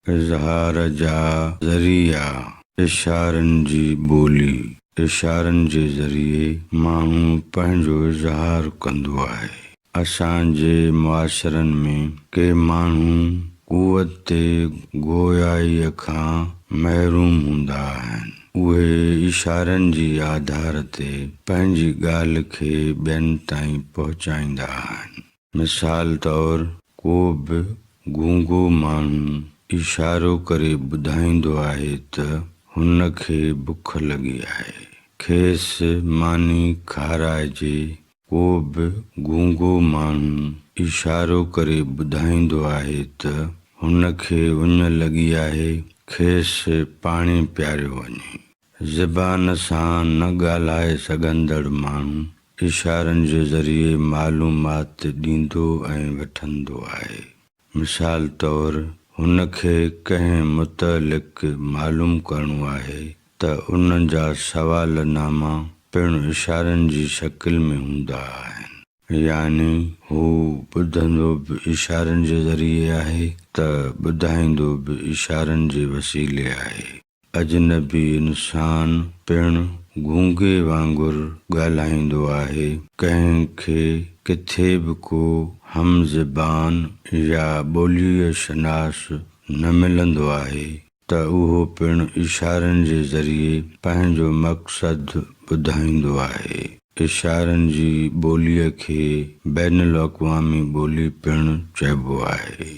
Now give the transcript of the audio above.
इज़हार जा ज़रिया इशारनि जी ॿोली। इशारनि जे ज़रिए माण्हू पंहिंजो इज़हार कंदो आहे। असांजे मुआशरनि में के माण्हू क़ुवत गोयाईअ खां महरूम हूंदा आहिनि। उहे इशारनि जी आधार ते पंहिंजी ॻाल्हि खे ॿियनि ताईं पहुचाईंदा आहिनि। मिसाल तौरु को बि गूंगो माण्हू इशारो करे ॿुधाईंदो आहे त हुनखे बुख लॻी आहे, खेसि मानी खाराइजे। को बि गूंगो माण्हू इशारो करे ॿुधाईंदो आहे त हुनखे उञ लॻी आहे, खेसि पाणी पियारियो वञे। ज़बान सां न ॻाल्हाए सघंदड़ माण्हू इशारनि जे ज़रिए मालूमात ॾींदो ऐं वठंदो आहे। मिसाल तौरु हुनखे कंहिं मुतलिक़ मालूम करणो आहे त उन जा सवालनामा पिणु इशारनि जी शकिल में हूंदा आहिनि। यानी हू ॿुधंदो बि इशारनि जे ज़रिए आहे त ॿुधाईंदो बि इशारनि जे वसीले आहे। अजनबी इंसान पिणु गूंगे वांगुरु ॻाल्हाईंदो आहे। कंहिंखे किथे बि को हमज़बान या ॿोलीअ शनास न मिलंदो आहे त उहो पिणु इशारनि जे ज़रिए पंहिंजो मक़सदु ॿुधाईंदो आहे। इशारनि जी ॿोलीअ खे बैनुल अक़वामी ॿोली पिणु चइबो आहे।